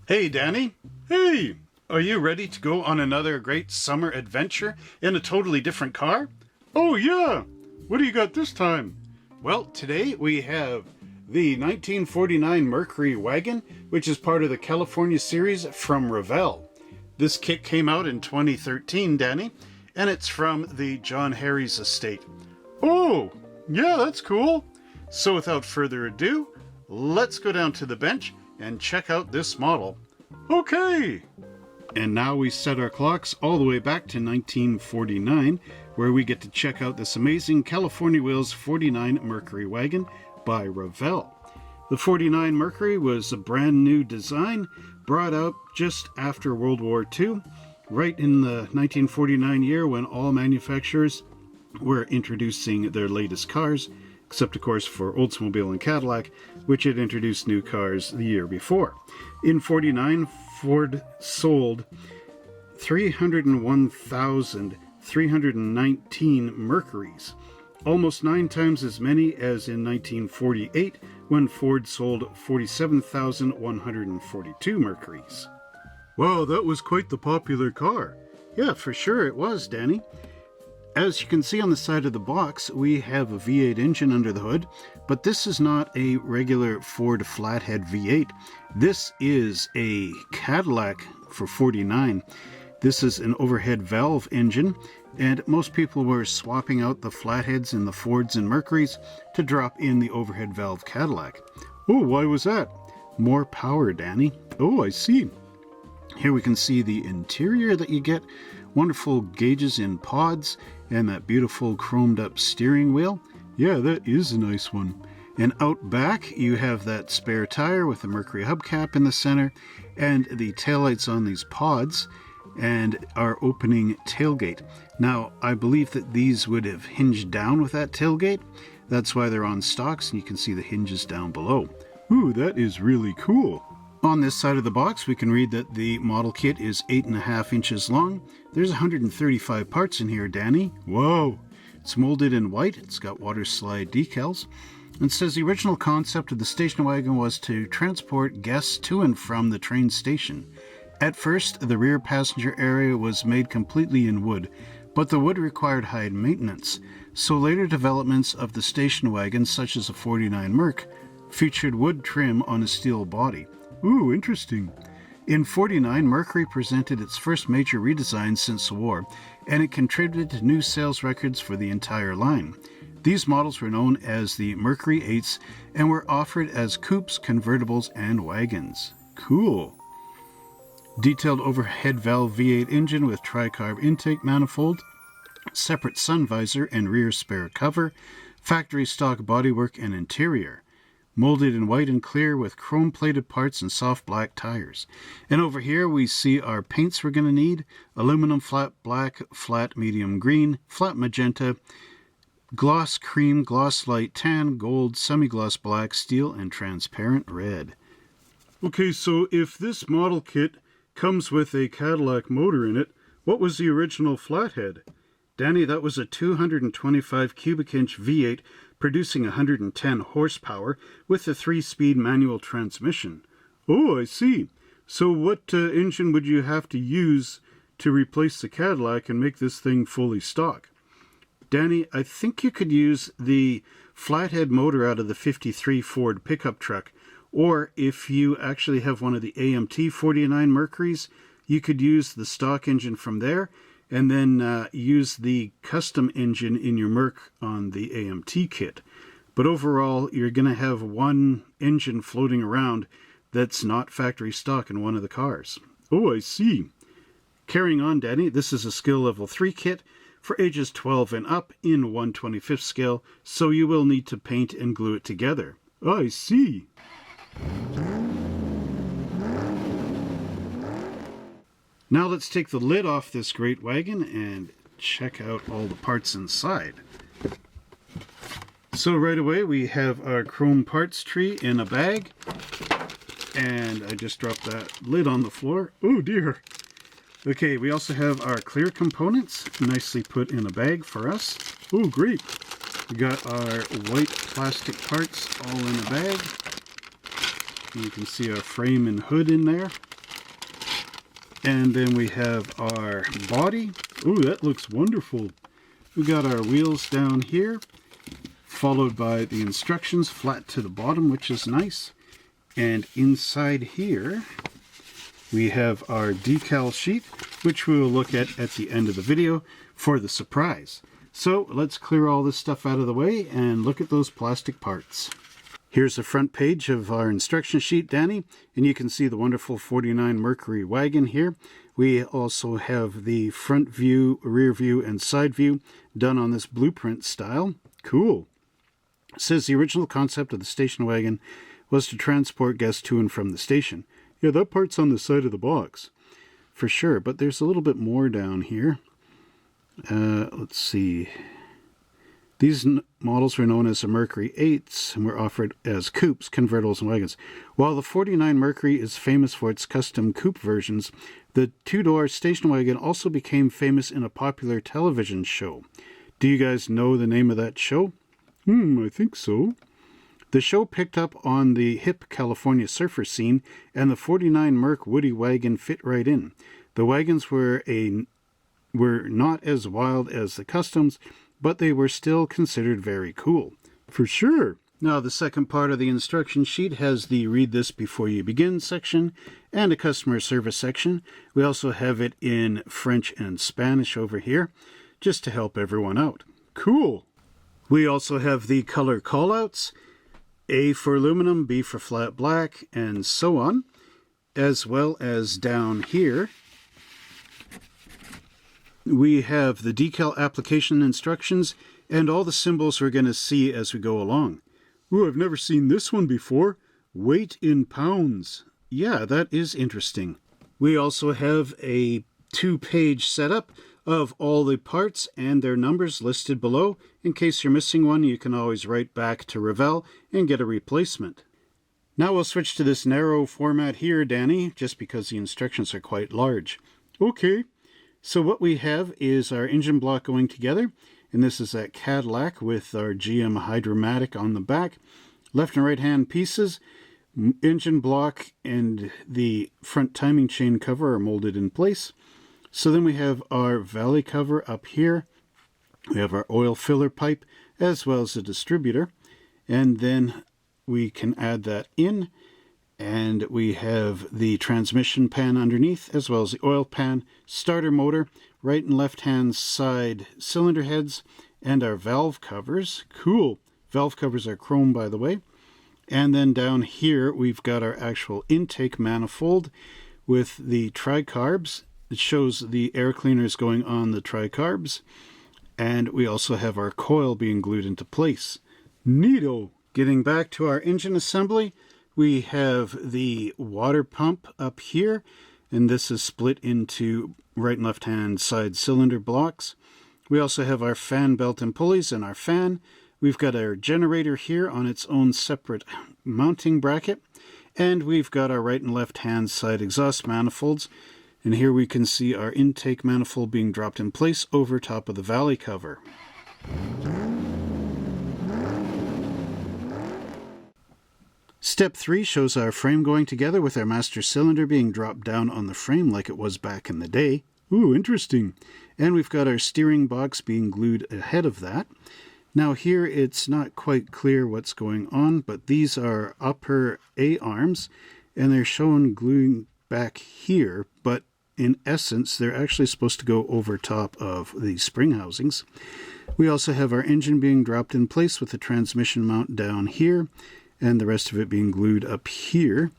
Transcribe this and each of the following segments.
Hey, Danny. Hey, are you ready to go on another great summer adventure in a totally different car? Oh, yeah. What do you got this time? Well, today we have the 1949 Mercury Wagon, which is part of the California series from Revell. This kit came out in 2013, Danny, and it's from the John Harry's estate. Oh, yeah, that's cool. So without further ado, let's go down to the bench and check out this model. Okay! And now we set our clocks all the way back to 1949, where we get to check out this amazing California Wheels 49 Mercury Wagon by Revell. The 49 Mercury was a brand new design, brought out just after World War II, right in the 1949 year when all manufacturers were introducing their latest cars, except of course for Oldsmobile and Cadillac, which had introduced new cars the year before. In 49, Ford sold 301,319 Mercurys, almost 9 times as many as in 1948 when Ford sold 47,142 Mercurys. Wow, that was quite the popular car. Yeah, for sure it was, Danny. As you can see on the side of the box, we have a V8 engine under the hood, but this is not a regular Ford flathead V8. This is a Cadillac for 49. This is an overhead valve engine, and most people were swapping out the flatheads in the Fords and Mercurys to drop in the overhead valve Cadillac. Oh, why was that? More power, Danny. Oh, I see. Here we can see the interior that you get. Wonderful gauges in pods and that beautiful chromed up steering wheel. Yeah, that is a nice one. And out back you have that spare tire with the Mercury hubcap in the center and the taillights on these pods and our opening tailgate. Now, I believe that these would have hinged down with that tailgate. That's why they're on stocks, and you can see the hinges down below. Ooh, that is really cool. On this side of the box, we can read that the model kit is 8.5 inches long. There's 135 parts in here, Danny. Whoa! It's molded in white. It's got water slide decals. It says the original concept of the station wagon was to transport guests to and from the train station. At first, the rear passenger area was made completely in wood, but the wood required high maintenance. So later developments of the station wagon, such as the 49 Merc, featured wood trim on a steel body. Ooh, interesting. In 49, Mercury presented its first major redesign since the war, and it contributed to new sales records for the entire line. These models were known as the Mercury 8s and were offered as coupes, convertibles, and wagons. Cool. Detailed overhead valve V8 engine with tricarb intake manifold, separate sun visor and rear spare cover, factory stock bodywork and interior. Molded in white and clear with chrome-plated parts and soft black tires. And over here we see our paints we're going to need. Aluminum flat black, flat medium green, flat magenta, gloss cream, gloss light tan, gold, semi-gloss black, steel, and transparent red. Okay, so if this model kit comes with a Cadillac motor in it, what was the original flathead? Danny, that was a 225 cubic inch V8 producing 110 horsepower with a 3-speed manual transmission. Oh, I see. So what engine would you have to use to replace the Cadillac and make this thing fully stock? Danny, I think you could use the flathead motor out of the 53 Ford pickup truck, or if you actually have one of the AMT 49 Mercurys, you could use the stock engine from there and then use the custom engine in your Merc on the AMT kit. But overall, you're going to have one engine floating around that's not factory stock in one of the cars. Oh, I see. Carrying on, Danny, this is a skill level 3 kit for ages 12 and up in 1/25th scale, so you will need to paint and glue it together. Oh, I see. Now let's take the lid off this great wagon and check out all the parts inside. So right away we have our chrome parts tree in a bag, and I just dropped that lid on the floor. Oh dear. Okay, we also have our clear components nicely put in a bag for us. Oh great. We got our white plastic parts all in a bag. You can see our frame and hood in there. And then we have our body. Ooh, that looks wonderful. We got our wheels down here, followed by the instructions flat to the bottom, which is nice. And inside here, we have our decal sheet, which we will look at the end of the video for the surprise. So let's clear all this stuff out of the way and look at those plastic parts. Here's the front page of our instruction sheet, Danny, and you can see the wonderful 49 Mercury Wagon here. We also have the front view, rear view, and side view done on this blueprint style. Cool. It says the original concept of the station wagon was to transport guests to and from the station. Yeah, that part's on the side of the box, for sure, but there's a little bit more down here. Let's see. These models were known as the Mercury 8s and were offered as coupes, convertibles, and wagons. While the 49 Mercury is famous for its custom coupe versions, the two-door station wagon also became famous in a popular television show. Do you guys know the name of that show? I think so. The show picked up on the hip California surfer scene, and the 49 Merc Woody wagon fit right in. The wagons were not as wild as the customs, but they were still considered very cool. For sure. Now, the second part of the instruction sheet has the read this before you begin section and a customer service section. We also have it in French and Spanish over here, just to help everyone out. Cool. We also have the color callouts, A for aluminum, B for flat black, and so on, as well as down here we have the decal application instructions and all the symbols we're going to see as we go along. Ooh, I've never seen this one before. Weight in pounds. Yeah, that is interesting. We also have a 2-page setup of all the parts and their numbers listed below. In case you're missing one, you can always write back to Revell and get a replacement. Now we'll switch to this narrow format here, Danny, just because the instructions are quite large. Okay. So what we have is our engine block going together, and this is that Cadillac with our GM Hydromatic on the back. Left and right hand pieces, engine block and the front timing chain cover are molded in place. So then we have our valley cover up here. We have our oil filler pipe as well as a distributor, and then we can add that in. And we have the transmission pan underneath, as well as the oil pan, starter motor, right and left hand side cylinder heads, and our valve covers. Cool. Valve covers are chrome, by the way. And then down here, we've got our actual intake manifold with the tricarbs. It shows the air cleaners going on the tricarbs. And we also have our coil being glued into place. Neato. Getting back to our engine assembly, we have the water pump up here, and this is split into right and left hand side cylinder blocks. We also have our fan belt and pulleys and our fan. We've got our generator here on its own separate mounting bracket, and we've got our right and left hand side exhaust manifolds. And here we can see our intake manifold being dropped in place over top of the valley cover. Step 3 shows our frame going together with our master cylinder being dropped down on the frame like it was back in the day. Ooh, interesting. And we've got our steering box being glued ahead of that. Now here it's not quite clear what's going on, but these are upper A-arms, and they're shown gluing back here, but in essence they're actually supposed to go over top of the spring housings. We also have our engine being dropped in place with the transmission mount down here, and the rest of it being glued up here.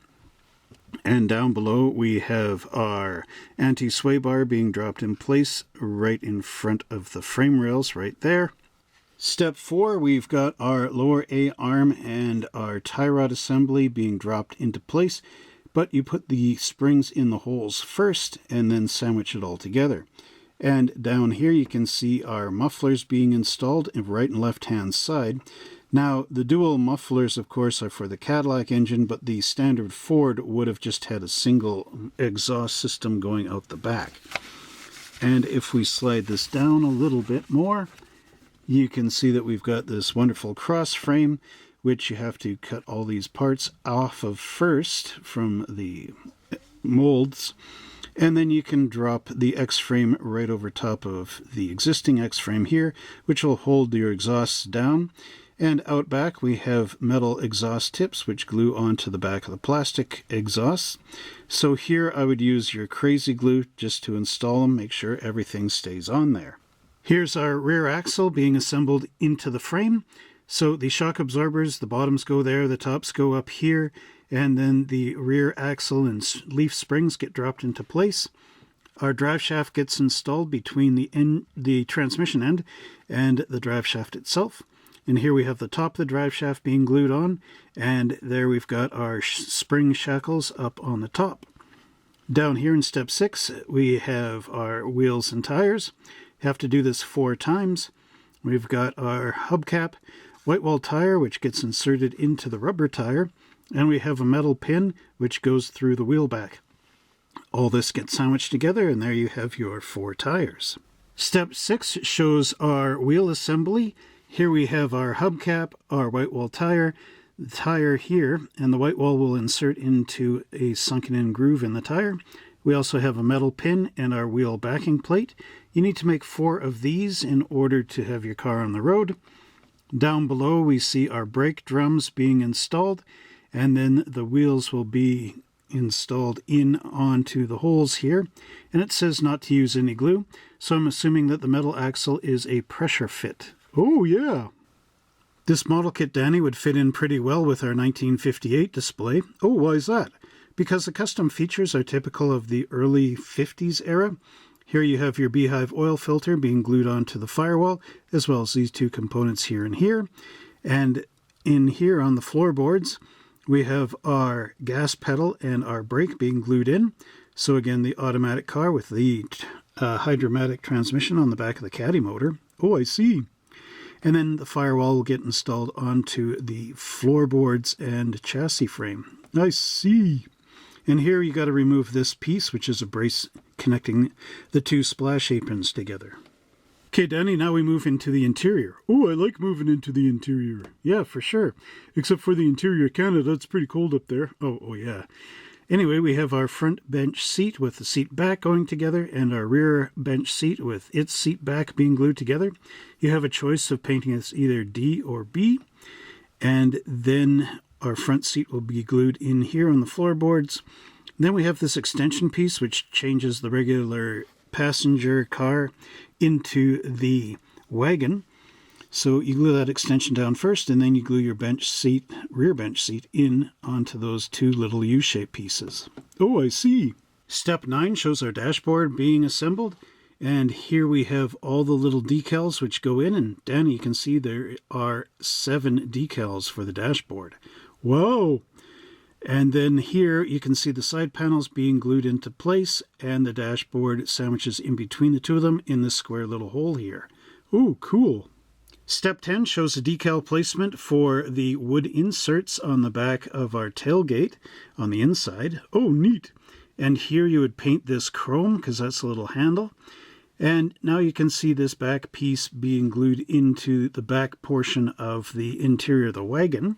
And down below we have our anti-sway bar being dropped in place right in front of the frame rails right there. Step 4, we've got our lower A-arm and our tie rod assembly being dropped into place, but you put the springs in the holes first and then sandwich it all together. And down here you can see our mufflers being installed in right and left hand side. Now, the dual mufflers, of course, are for the Cadillac engine, but the standard Ford would have just had a single exhaust system going out the back. And if we slide this down a little bit more, you can see that we've got this wonderful cross frame, which you have to cut all these parts off of first from the molds. And then you can drop the X-frame right over top of the existing X-frame here, which will hold your exhausts down. And out back we have metal exhaust tips which glue onto the back of the plastic exhausts. So here I would use your crazy glue just to install them, make sure everything stays on there. Here's our rear axle being assembled into the frame. So the shock absorbers, the bottoms go there, the tops go up here, and then the rear axle and leaf springs get dropped into place. Our drive shaft gets installed between the transmission end and the drive shaft itself. And here we have the top of the drive shaft being glued on, and there we've got our spring shackles up on the top. Down here in step 6, we have our wheels and tires. Have to do this 4 times. We've got our hubcap, white wall tire, which gets inserted into the rubber tire, and we have a metal pin which goes through the wheel back. All this gets sandwiched together, and there you have your 4 tires. Step 6 shows our wheel assembly. Here we have our hubcap, our white wall tire, the tire here, and the white wall will insert into a sunken in groove in the tire. We also have a metal pin and our wheel backing plate. You need to make 4 of these in order to have your car on the road. Down below we see our brake drums being installed, and then the wheels will be installed in onto the holes here. And it says not to use any glue, so I'm assuming that the metal axle is a pressure fit. Oh yeah! This model kit, Danny, would fit in pretty well with our 1958 display. Oh, why is that? Because the custom features are typical of the early 50s era. Here you have your beehive oil filter being glued onto the firewall, as well as these 2 components here and here. And in here on the floorboards, we have our gas pedal and our brake being glued in. So again, the automatic car with the hydromatic transmission on the back of the Caddy motor. Oh, I see. And then the firewall will get installed onto the floorboards and chassis frame. I see. And here you got to remove this piece, which is a brace connecting the 2 splash aprons together. Okay, Danny, now we move into the interior. Oh, I like moving into the interior. Yeah, for sure. Except for the interior of Canada, it's pretty cold up there. Oh yeah. Anyway, we have our front bench seat with the seat back going together and our rear bench seat with its seat back being glued together. You have a choice of painting this either D or B. And then our front seat will be glued in here on the floorboards. Then we have this extension piece which changes the regular passenger car into the wagon. So you glue that extension down first, and then you glue your bench seat, rear bench seat, in onto those 2 little U-shaped pieces. Oh, I see. Step 9 shows our dashboard being assembled, and here we have all the little decals which go in, and Danny, you can see there are 7 decals for the dashboard. Whoa! And then here you can see the side panels being glued into place, and the dashboard sandwiches in between the 2 of them in this square little hole here. Ooh, cool. Step 10 shows a decal placement for the wood inserts on the back of our tailgate on the inside. Oh, neat. And here you would paint this chrome because that's a little handle. And now you can see this back piece being glued into the back portion of the interior of the wagon.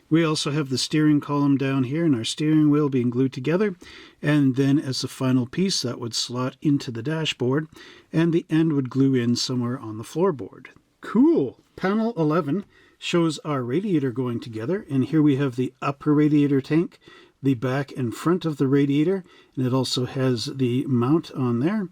We also have the steering column down here and our steering wheel being glued together. And then as the final piece, that would slot into the dashboard, and the end would glue in somewhere on the floorboard. Cool. Panel 11 shows our radiator going together, and here we have the upper radiator tank, the back and front of the radiator, and it also has the mount on there.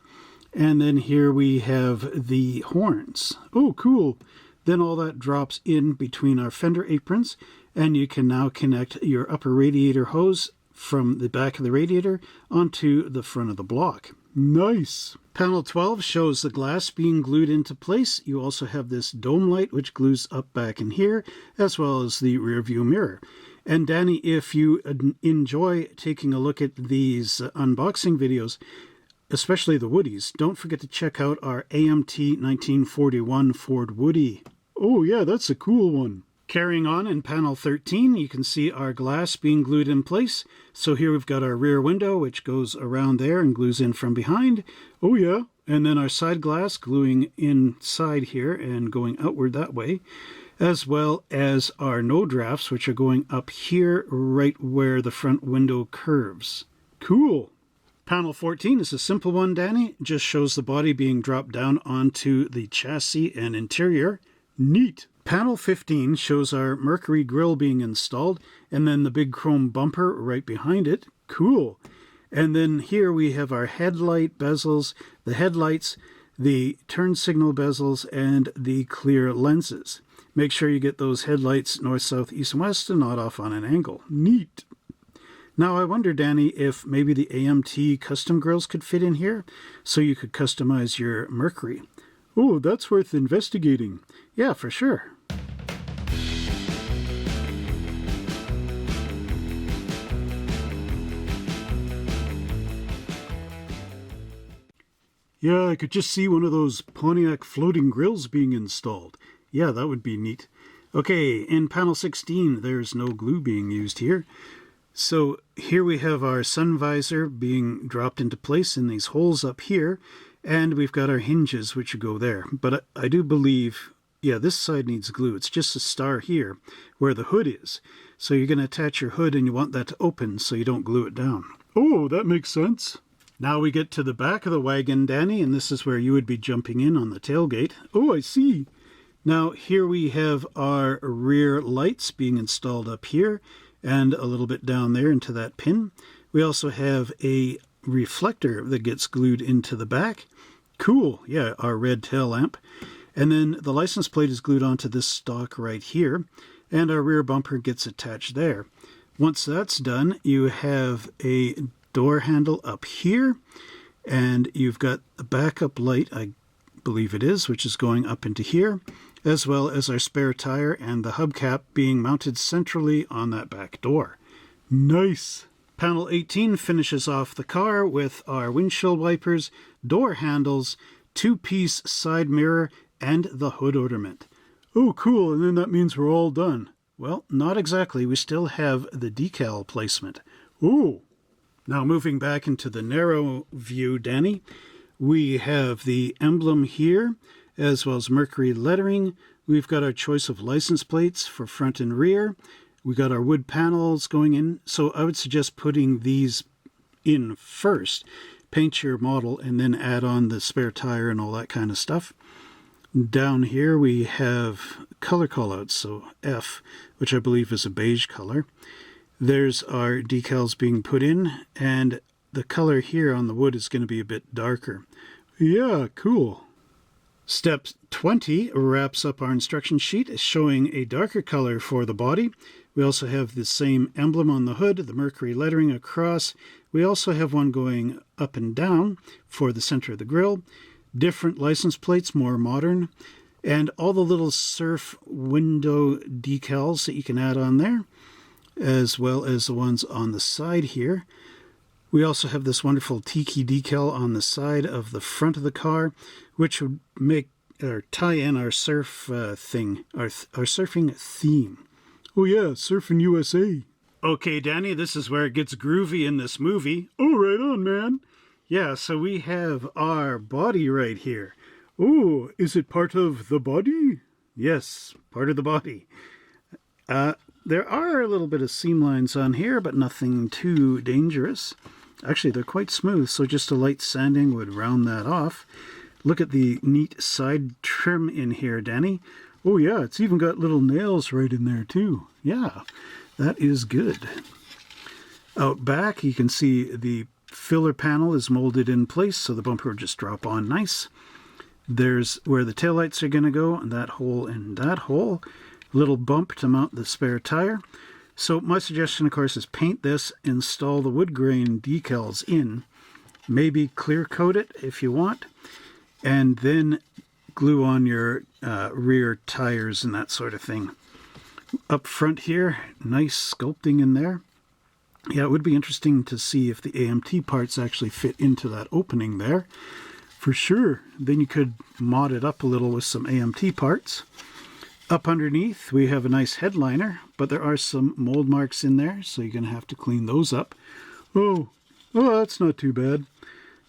And then here we have the horns. Oh, cool. Then all that drops in between our fender aprons, and you can now connect your upper radiator hose from the back of the radiator onto the front of the block. Nice. Panel 12 shows the glass being glued into place. You also have this dome light which glues up back in here, as well as the rear view mirror. And Danny, if you enjoy taking a look at these unboxing videos, especially the Woodies, don't forget to check out our AMT 1941 Ford Woody. Oh yeah, that's a cool one. Carrying on in panel 13, you can see our glass being glued in place. So here we've got our rear window, which goes around there and glues in from behind. Oh yeah. And then our side glass gluing inside here and going outward that way, as well as our no drafts, which are going up here right where the front window curves. Cool. Panel 14 is a simple one, Danny. Just shows the body being dropped down onto the chassis and interior. Neat. Panel 15 shows our Mercury grille being installed, and then the big chrome bumper right behind it. Cool. And then here we have our headlight bezels, the headlights, the turn signal bezels, and the clear lenses. Make sure you get those headlights north, south, east, and west and not off on an angle. Neat. Now I wonder, Danny, if maybe the AMT custom grills could fit in here so you could customize your Mercury. Oh, that's worth investigating. Yeah, for sure. Yeah, I could just see one of those Pontiac floating grills being installed. Yeah, that would be neat. Okay, in panel 16, there's no glue being used here. So here we have our sun visor being dropped into place in these holes up here, and we've got our hinges which go there. But I do believe, yeah, this side needs glue. It's just a star here where the hood is. So you're going to attach your hood and you want that to open so you don't glue it down. Oh, that makes sense. Now we get to the back of the wagon, Danny, and this is where you would be jumping in on the tailgate. Oh, I see. Now here we have our rear lights being installed up here and a little bit down there into that pin. We also have a reflector that gets glued into the back. Cool, yeah, our red tail lamp. And then the license plate is glued onto this stock right here, and our rear bumper gets attached there. Once that's done, you have a door handle up here, and you've got a backup light, I believe it is, which is going up into here, as well as our spare tire and the hubcap being mounted centrally on that back door. Nice! Panel 18 finishes off the car with our windshield wipers, door handles, two-piece side mirror, and the hood ornament. Oh, cool, and then that means we're all done. Well, not exactly. We still have the decal placement. Ooh! Now moving back into the narrow view, Danny, we have the emblem here, as well as Mercury lettering. We've got our choice of license plates for front and rear. We got our wood panels going in. So I would suggest putting these in first. Paint your model and then add on the spare tire and all that kind of stuff. Down here we have color callouts, so F, which I believe is a beige color. There's our decals being put in, and the color here on the wood is going to be a bit darker. Yeah, cool. Step 20 wraps up our instruction sheet, showing a darker color for the body. We also have the same emblem on the hood, the Mercury lettering across. We also have one going up and down for the center of the grille. Different license plates, more modern. And all the little surf window decals that you can add on there, as well as the ones on the side here. We also have this wonderful tiki decal on the side of the front of the car, which would make or tie in our surf thing, our surfing theme. Oh yeah, Surfing USA. Okay, Danny, this is where it gets groovy in this movie. Oh, right on, man. Yeah, so we have our body right here. Oh, is it part of the body? Yes, part of the body. There are a little bit of seam lines on here, but nothing too dangerous. Actually, they're quite smooth, so just a light sanding would round that off. Look at the neat side trim in here, Danny. Oh yeah, it's even got little nails right in there too. Yeah, that is good. Out back, you can see the filler panel is molded in place, so the bumper will just drop on nice. There's where the taillights are going to go, and that hole and that hole. Little bump to mount the spare tire. So my suggestion, of course, is paint this, install the wood grain decals in, maybe clear coat it if you want, and then glue on your rear tires and that sort of thing. Up front here, nice sculpting in there. Yeah, it would be interesting to see if the AMT parts actually fit into that opening there. For sure. Then you could mod it up a little with some AMT parts. Up underneath, we have a nice headliner, but there are some mold marks in there, so you're going to have to clean those up. Oh, that's not too bad.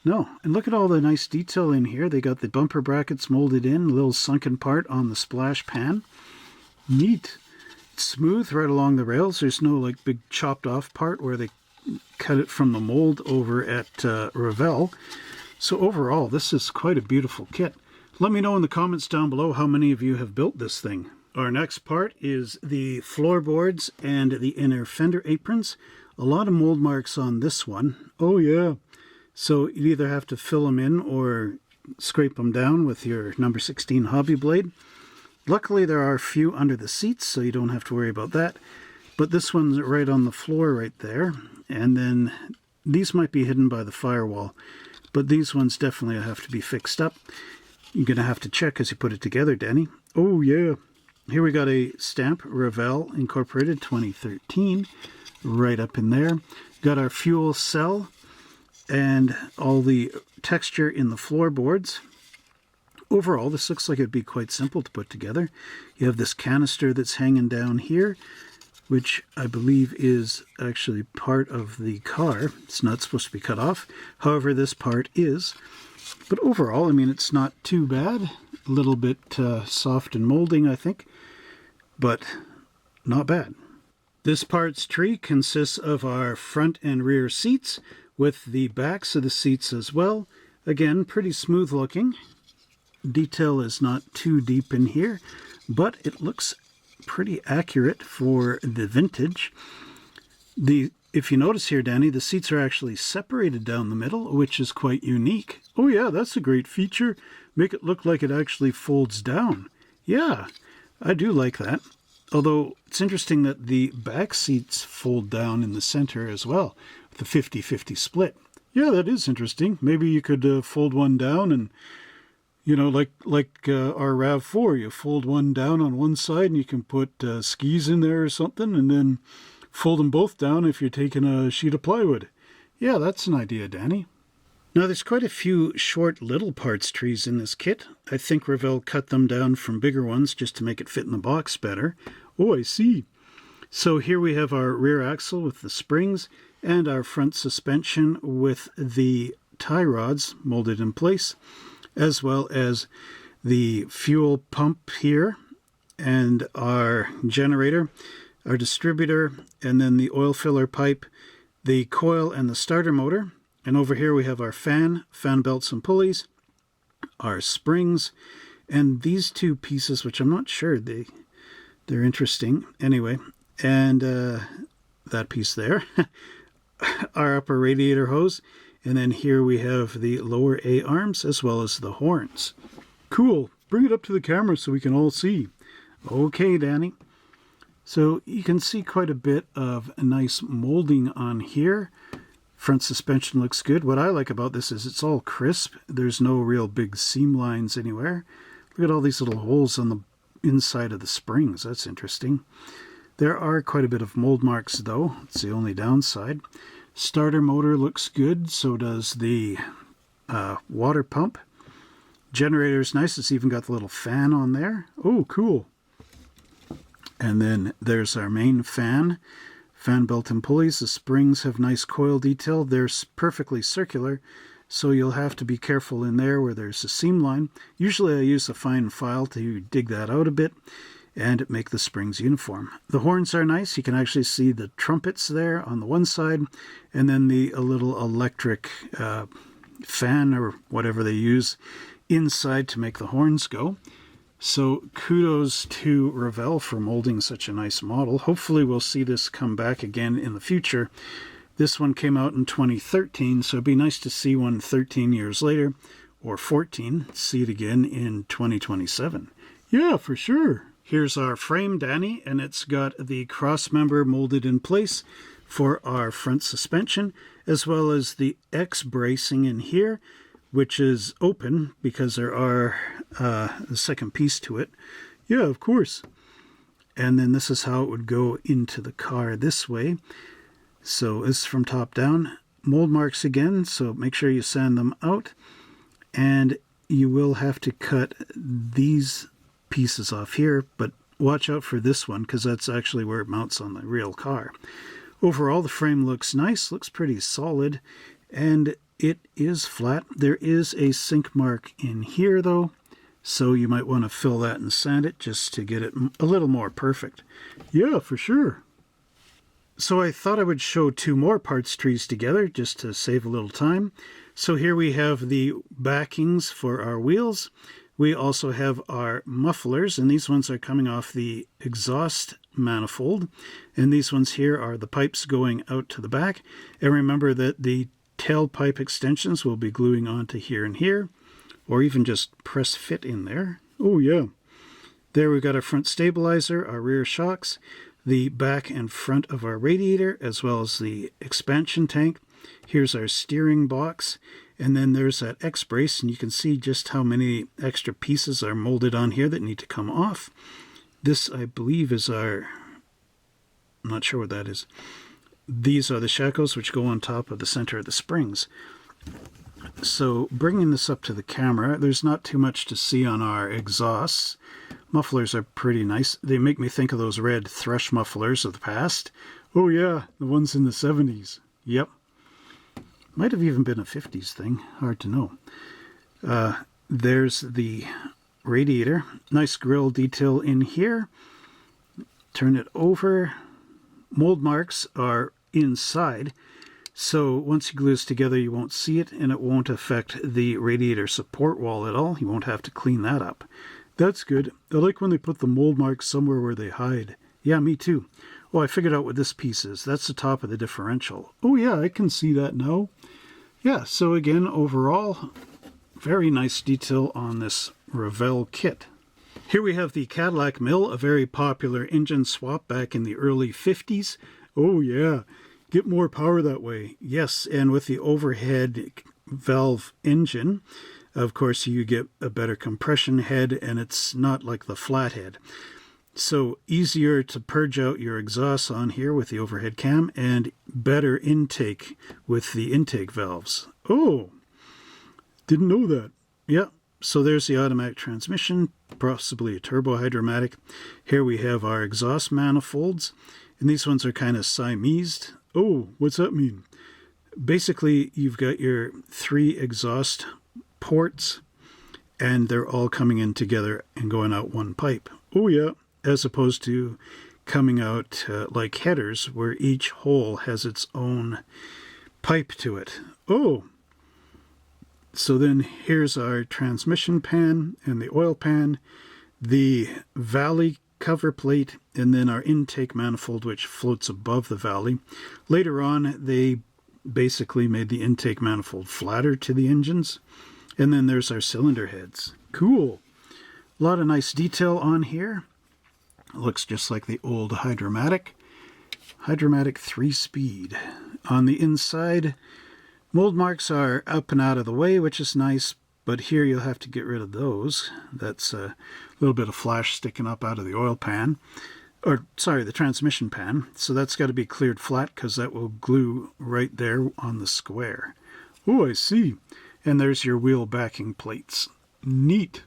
No, and look at all the nice detail in here. They got the bumper brackets molded in, a little sunken part on the splash pan. Neat. It's smooth right along the rails. There's no like big chopped off part where they cut it from the mold over at Revell. So overall, this is quite a beautiful kit. Let me know in the comments down below how many of you have built this thing. Our next part is the floorboards and the inner fender aprons. A lot of mold marks on this one. Oh yeah. So you either have to fill them in or scrape them down with your number 16 hobby blade. Luckily there are a few under the seats, so you don't have to worry about that. But this one's right on the floor right there. And then these might be hidden by the firewall. But these ones definitely have to be fixed up. You're going to have to check as you put it together, Danny. Oh yeah. Here we got a stamp, Revell Incorporated 2013, right up in there. Got our fuel cell and all the texture in the floorboards. Overall, this looks like it'd be quite simple to put together. You have this canister that's hanging down here, which I believe is actually part of the car. It's not supposed to be cut off. However, this part is. But overall, I mean, it's not too bad. A little bit soft and molding, I think, but not bad. This parts tree consists of our front and rear seats with the backs of the seats as well. Again, pretty smooth looking. Detail is not too deep in here, but it looks pretty accurate for the vintage. If you notice here, Danny, the seats are actually separated down the middle, which is quite unique. Oh yeah, that's a great feature. Make it look like it actually folds down. Yeah, I do like that. Although it's interesting that the back seats fold down in the center as well, with a 50-50 split. Yeah, that is interesting. Maybe you could fold one down and, you know, like our RAV4, you fold one down on one side and you can put skis in there or something, and then fold them both down if you're taking a sheet of plywood. Yeah, that's an idea, Danny. Now, there's quite a few short little parts trees in this kit. I think Revell cut them down from bigger ones just to make it fit in the box better. Oh, I see. So here we have our rear axle with the springs and our front suspension with the tie rods molded in place, as well as the fuel pump here and our generator, our distributor, and then the oil filler pipe, the coil and the starter motor. And over here we have our fan belts and pulleys, our springs, and these two pieces, which I'm not sure, they're interesting. Anyway, and that piece there, our upper radiator hose, and then here we have the lower A arms as well as the horns. Cool. Bring it up to the camera so we can all see. Okay, Danny. So you can see quite a bit of a nice molding on here. Front suspension looks good. What I like about this is it's all crisp. There's no real big seam lines anywhere. Look at all these little holes on the inside of the springs. That's interesting. There are quite a bit of mold marks though. It's the only downside. Starter motor looks good. So does the water pump. Generator's nice. It's even got the little fan on there. Oh, cool. And then there's our main fan belt and pulleys. The springs have nice coil detail. They're perfectly circular, so you'll have to be careful in there where there's a seam line. Usually I use a fine file to dig that out a bit and make the springs uniform. The horns are nice. You can actually see the trumpets there on the one side, and then a little electric fan or whatever they use inside to make the horns go. So kudos to Revell for molding such a nice model. Hopefully we'll see this come back again in the future. This one came out in 2013, so it'd be nice to see one 13 years later, or 14, see it again in 2027. Yeah, for sure. Here's our frame, Danny, and it's got the cross member molded in place for our front suspension, as well as the X bracing in here, which is open because there are a second piece to it. Yeah, of course. And then this is how it would go into the car this way. So this is from top down. Mold marks again, so make sure you sand them out. And you will have to cut these pieces off here, but watch out for this one because that's actually where it mounts on the real car. Overall, the frame looks nice, looks pretty solid, and it is flat. There is a sink mark in here though, so you might want to fill that and sand it just to get it a little more perfect. Yeah, for sure. So I thought I would show two more parts trees together just to save a little time. So here we have the backings for our wheels. We also have our mufflers, and these ones are coming off the exhaust manifold. And these ones here are the pipes going out to the back. And remember that the tailpipe extensions will be gluing onto here and here, or even just press fit in there. Oh yeah. There we've got our front stabilizer, our rear shocks, the back and front of our radiator, as well as the expansion tank. Here's our steering box, and then there's that X-brace, and you can see just how many extra pieces are molded on here that need to come off. This, I believe, is our... I'm not sure what that is. These are the shackles which go on top of the center of the springs. So bringing this up to the camera, there's not too much to see on our exhausts. Mufflers are pretty nice. They make me think of those red thrush mufflers of the past. Oh yeah, the ones in the 70s. Yep. Might have even been a 50s thing. Hard to know. There's the radiator. Nice grill detail in here. Turn it over. Mold marks are inside. So once you glue this together, you won't see it, and it won't affect the radiator support wall at all. You won't have to clean that up. That's good. I like when they put the mold marks somewhere where they hide. Yeah, me too. Oh, I figured out what this piece is. That's the top of the differential. Oh yeah, I can see that now. Yeah, so again, overall, very nice detail on this Revell kit. Here we have the Cadillac mill, a very popular engine swap back in the early 50s. Oh yeah, get more power that way. Yes, and with the overhead valve engine, of course, you get a better compression head, and it's not like the flathead. So easier to purge out your exhaust on here with the overhead cam, and better intake with the intake valves. Oh, didn't know that. Yeah, so there's the automatic transmission, possibly a turbo hydromatic. Here we have our exhaust manifolds, and these ones are kind of Siamesed. Oh, what's that mean? Basically, you've got your 3 exhaust ports, and they're all coming in together and going out one pipe. Oh yeah, as opposed to coming out like headers, where each hole has its own pipe to it. Oh, so then here's our transmission pan and the oil pan, the valley cover plate, and then our intake manifold, which floats above the valley. Later on, they basically made the intake manifold flatter to the engines. And then there's our cylinder heads. Cool. A lot of nice detail on here. Looks just like the old Hydromatic. Hydromatic 3-speed. On the inside, mold marks are up and out of the way, which is nice, but here you'll have to get rid of those. That's a little bit of flash sticking up out of the oil pan. Or, sorry, the transmission pan. So that's got to be cleared flat, because that will glue right there on the square. Oh, I see. And there's your wheel backing plates. Neat.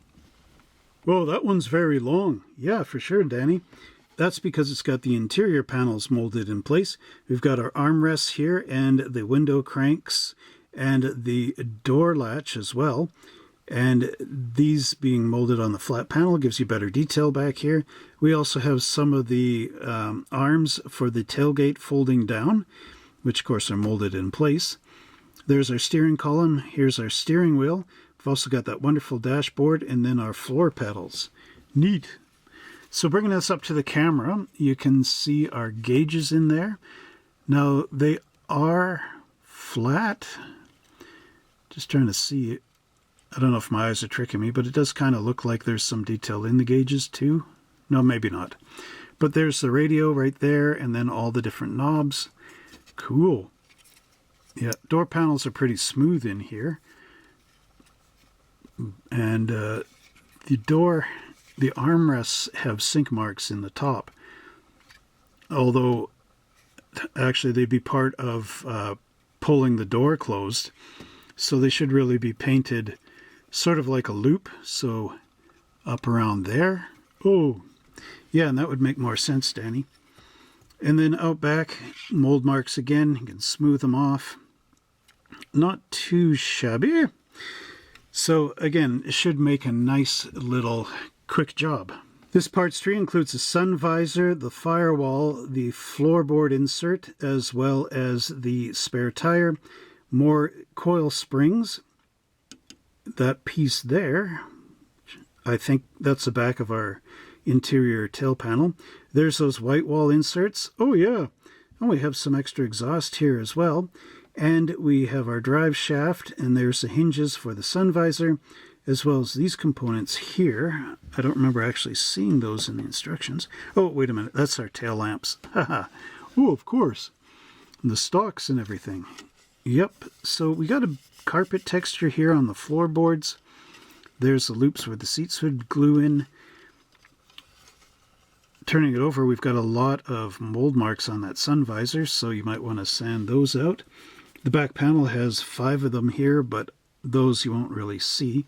Well, that one's very long. Yeah, for sure, Danny. That's because it's got the interior panels molded in place. We've got our armrests here, and the window cranks, and the door latch as well. And these being molded on the flat panel gives you better detail back here. We also have some of the arms for the tailgate folding down, which of course are molded in place. There's our steering column. Here's our steering wheel. We've also got that wonderful dashboard, and then our floor pedals. Neat. So bringing this up to the camera, you can see our gauges in there. Now, they are flat. Just trying to see it. I don't know if my eyes are tricking me, but it does kind of look like there's some detail in the gauges too. No, maybe not. But there's the radio right there, and then all the different knobs. Cool. Yeah, door panels are pretty smooth in here. And the armrests have sink marks in the top. Although, actually, they'd be part of pulling the door closed. So they should really be painted sort of like a loop. So up around there. Oh, yeah, and that would make more sense, Danny. And then out back, mold marks again. You can smooth them off. Not too shabby. So again, it should make a nice little quick job. This parts tree includes the sun visor, the firewall, the floorboard insert, as well as the spare tire, more coil springs. That piece there, I think that's the back of our interior tail panel. There's those white wall inserts. Oh yeah, and we have some extra exhaust here as well. And we have our drive shaft, and there's the hinges for the sun visor, as well as these components here. I don't remember actually seeing those in the instructions. Oh, wait a minute, that's our tail lamps. Haha. Oh, of course. And the stalks and everything. Yep, so we got a carpet texture here on the floorboards. There's the loops where the seats would glue in. Turning it over, we've got a lot of mold marks on that sun visor, so you might want to sand those out. The back panel has 5 of them here, but those you won't really see.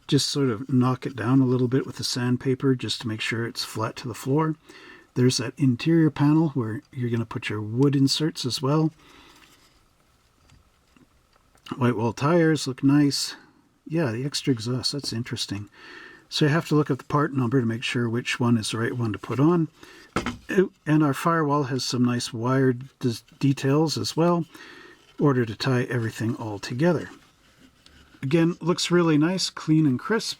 Just sort of knock it down a little bit with the sandpaper just to make sure it's flat to the floor. There's that interior panel where you're going to put your wood inserts as well. White wall tires look nice. Yeah, the extra exhaust, that's interesting. So you have to look at the part number to make sure which one is the right one to put on. And our firewall has some nice wired details as well, in order to tie everything all together. Again, looks really nice, clean and crisp.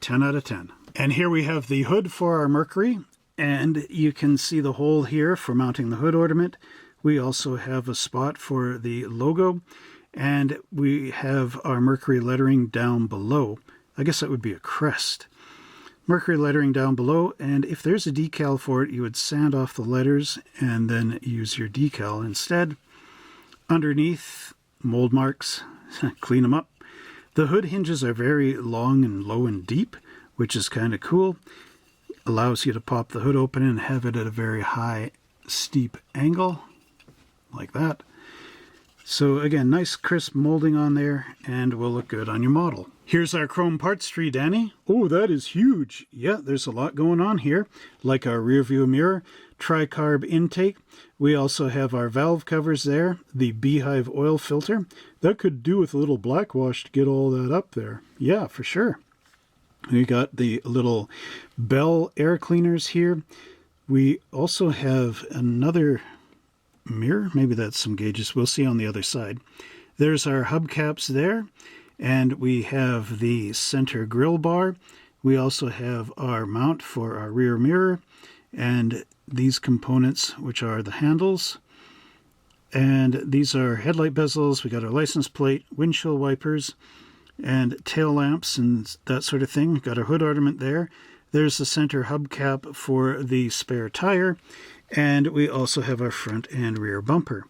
10 out of 10. And here we have the hood for our Mercury, and you can see the hole here for mounting the hood ornament. We also have a spot for the logo, and we have our Mercury lettering down below. I guess that would be a crest. Mercury lettering down below, and if there's a decal for it, you would sand off the letters and then use your decal instead. Underneath, mold marks, clean them up. The hood hinges are very long and low and deep, which is kind of cool. Allows you to pop the hood open and have it at a very high, steep angle, like that. So again, nice crisp molding on there, and will look good on your model. Here's our chrome parts tree, Danny. Oh, that is huge. Yeah, there's a lot going on here, like our rear view mirror, tricarb intake. We also have our valve covers there, the beehive oil filter. That could do with a little black wash to get all that up there. Yeah, for sure. We got the little Bell air cleaners here. We also have another mirror. Maybe that's some gauges. We'll see on the other side. There's our hubcaps there. And we have the center grill bar. We also have our mount for our rear mirror. And these components, which are the handles. And these are headlight bezels. We got our license plate, windshield wipers, and tail lamps and that sort of thing. Got our hood ornament there. There's the center hubcap for the spare tire. And we also have our front and rear bumper.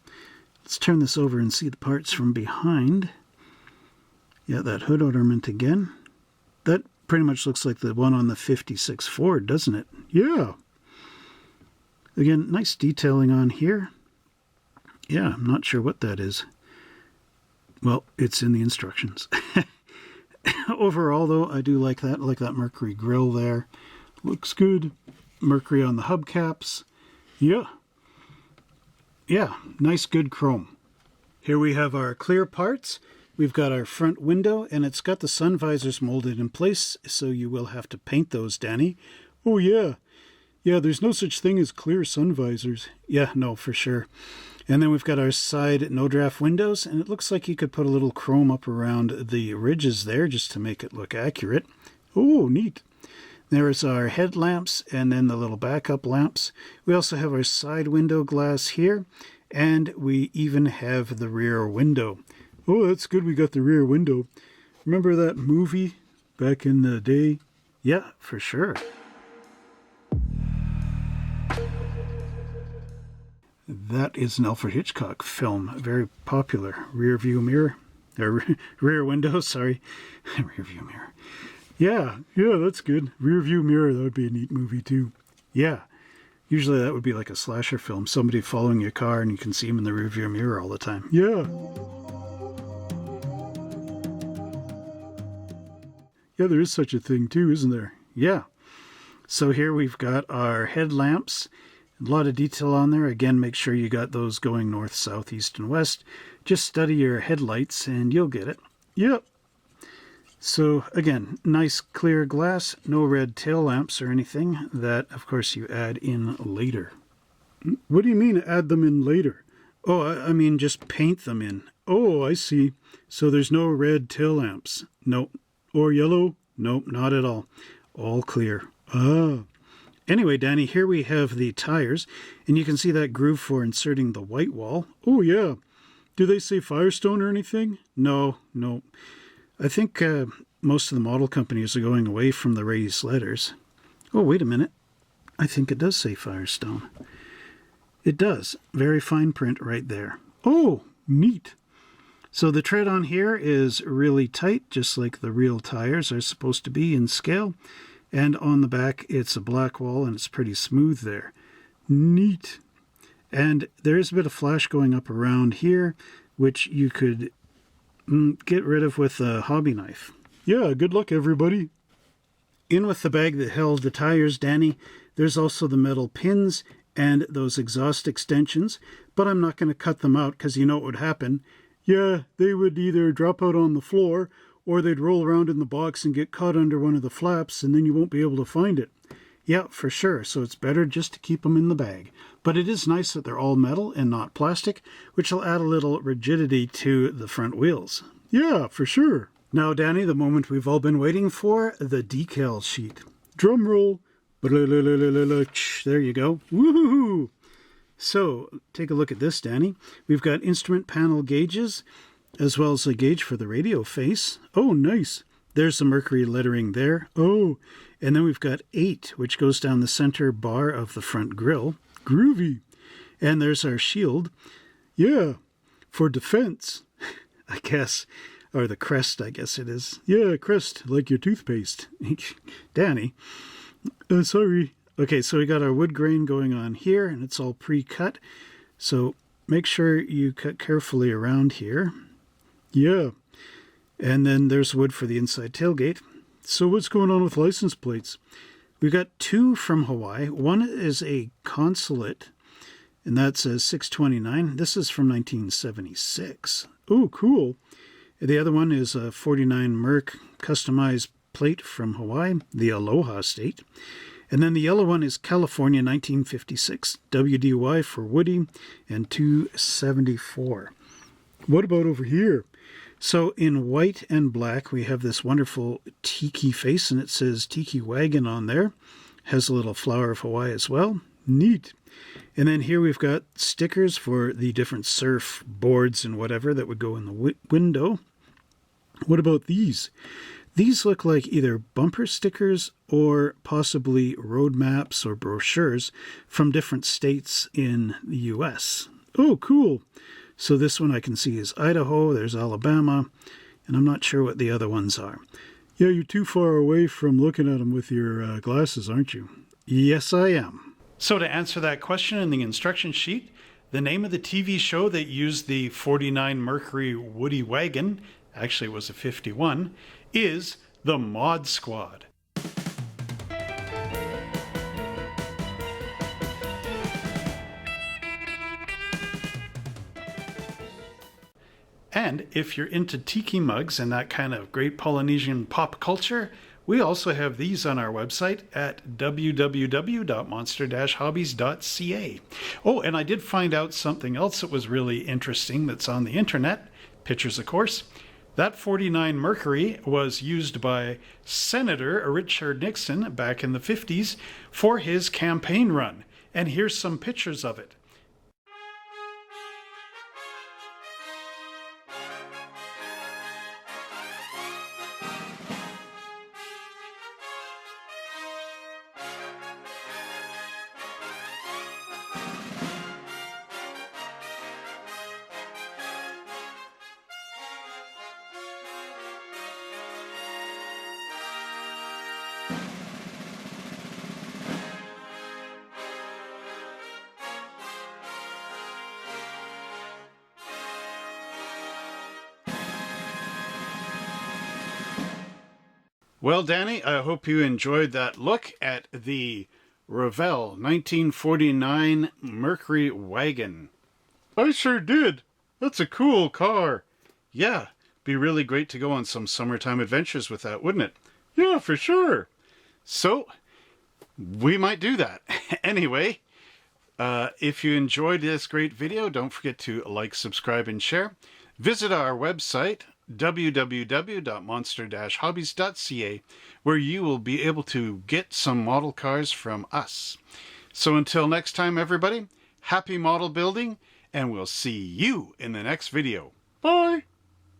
Let's turn this over and see the parts from behind. Yeah, that hood ornament again. That pretty much looks like the one on the 56 Ford, doesn't it? Yeah. Again, nice detailing on here. Yeah, I'm not sure what that is. Well, it's in the instructions. Overall, though, I do like that. I like that Mercury grill there. Looks good. Mercury on the hubcaps. Yeah. Yeah, nice, good chrome. Here we have our clear parts. We've got our front window, and it's got the sun visors molded in place, so you will have to paint those, Danny. Oh, yeah. Yeah, there's no such thing as clear sun visors. Yeah, no, for sure. And then we've got our side no-draft windows, and it looks like you could put a little chrome up around the ridges there just to make it look accurate. Oh, neat. There's our headlamps and then the little backup lamps. We also have our side window glass here, and we even have the rear window. Oh, that's good we got the rear window. Remember that movie back in the day? Yeah, for sure. That is an Alfred Hitchcock film, very popular. Rear view mirror, or rear window, sorry. Rear view mirror. Yeah, that's good. Rear view mirror, that would be a neat movie too. Yeah, usually that would be like a slasher film. Somebody following your car and you can see him in the rear view mirror all the time. Yeah. Yeah, there is such a thing too, isn't there? Yeah. So here we've got our headlamps. A lot of detail on there. Again, make sure you got those going north, south, east, and west. Just study your headlights and you'll get it. Yep. So again, nice clear glass, no red tail lamps or anything. That, of course, you add in later. What do you mean add them in later? Oh, I mean just paint them in. Oh, I see. So there's no red tail lamps. Nope. Or yellow? Nope, not at all. All clear. Ah. Anyway, Danny, here we have the tires, and you can see that groove for inserting the white wall. Oh, yeah. Do they say Firestone or anything? No. I think most of the model companies are going away from the raised letters. Oh, wait a minute. I think it does say Firestone. It does. Very fine print right there. Oh, neat. So the tread on here is really tight, just like the real tires are supposed to be in scale. And on the back, it's a black wall, and it's pretty smooth there. Neat. And there is a bit of flash going up around here, which you could get rid of with a hobby knife. Yeah, good luck, everybody. In with the bag that held the tires, Danny, there's also the metal pins and those exhaust extensions, but I'm not going to cut them out because you know what would happen. Yeah, they would either drop out on the floor or they'd roll around in the box and get caught under one of the flaps, and then you won't be able to find it. Yeah, for sure, so it's better just to keep them in the bag. But it is nice that they're all metal and not plastic, which will add a little rigidity to the front wheels. Yeah, for sure. Now, Danny, the moment we've all been waiting for, the decal sheet. Drum roll. There you go. Woohoo! So, take a look at this, Danny. We've got instrument panel gauges, as well as a gauge for the radio face. Oh, nice. There's the Mercury lettering there. Oh, and then we've got 8, which goes down the center bar of the front grille. Groovy. And there's our shield. Yeah, for defense, I guess. Or the crest, I guess it is. Yeah, crest, like your toothpaste. Danny. Sorry. Okay, so we got our wood grain going on here, and it's all pre-cut. So make sure you cut carefully around here. Yeah. And then there's wood for the inside tailgate. So what's going on with license plates? We've got 2 from Hawaii. One is a consulate, and that says 629. This is from 1976. Oh, cool. The other one is a 49 Merc customized plate from Hawaii, the Aloha State. And then the yellow one is California 1956, WDY for Woody, and 274. What about over here? So in white and black, we have this wonderful tiki face, and it says Tiki Wagon on there. Has a little flower of Hawaii as well. Neat. And then here we've got stickers for the different surf boards and whatever that would go in the window. What about these? These look like either bumper stickers or possibly road maps or brochures from different states in the U.S. Oh, cool. So this one I can see is Idaho, there's Alabama, and I'm not sure what the other ones are. Yeah, you're too far away from looking at them with your glasses, aren't you? Yes, I am. So to answer that question in the instruction sheet, the name of the TV show that used the 49 Mercury Woody Wagon, actually it was a 51, is The Mod Squad. And if you're into tiki mugs and that kind of great Polynesian pop culture, we also have these on our website at www.monster-hobbies.ca. Oh, and I did find out something else that was really interesting that's on the internet. Pictures, of course. That 49 Mercury was used by Senator Richard Nixon back in the 50s for his campaign run. And here's some pictures of it. Well, Danny, I hope you enjoyed that look at the Revell 1949 Mercury Wagon. I sure did. That's a cool car. Yeah, Be really great to go on some summertime adventures with that, wouldn't it? Yeah, for sure. So, we might do that. Anyway, if you enjoyed this great video, don't forget to like, subscribe, and share. Visit our website, www.monster-hobbies.ca, where you will be able to get some model cars from us. So until next time, everybody, happy model building, and we'll see you in the next video. Bye!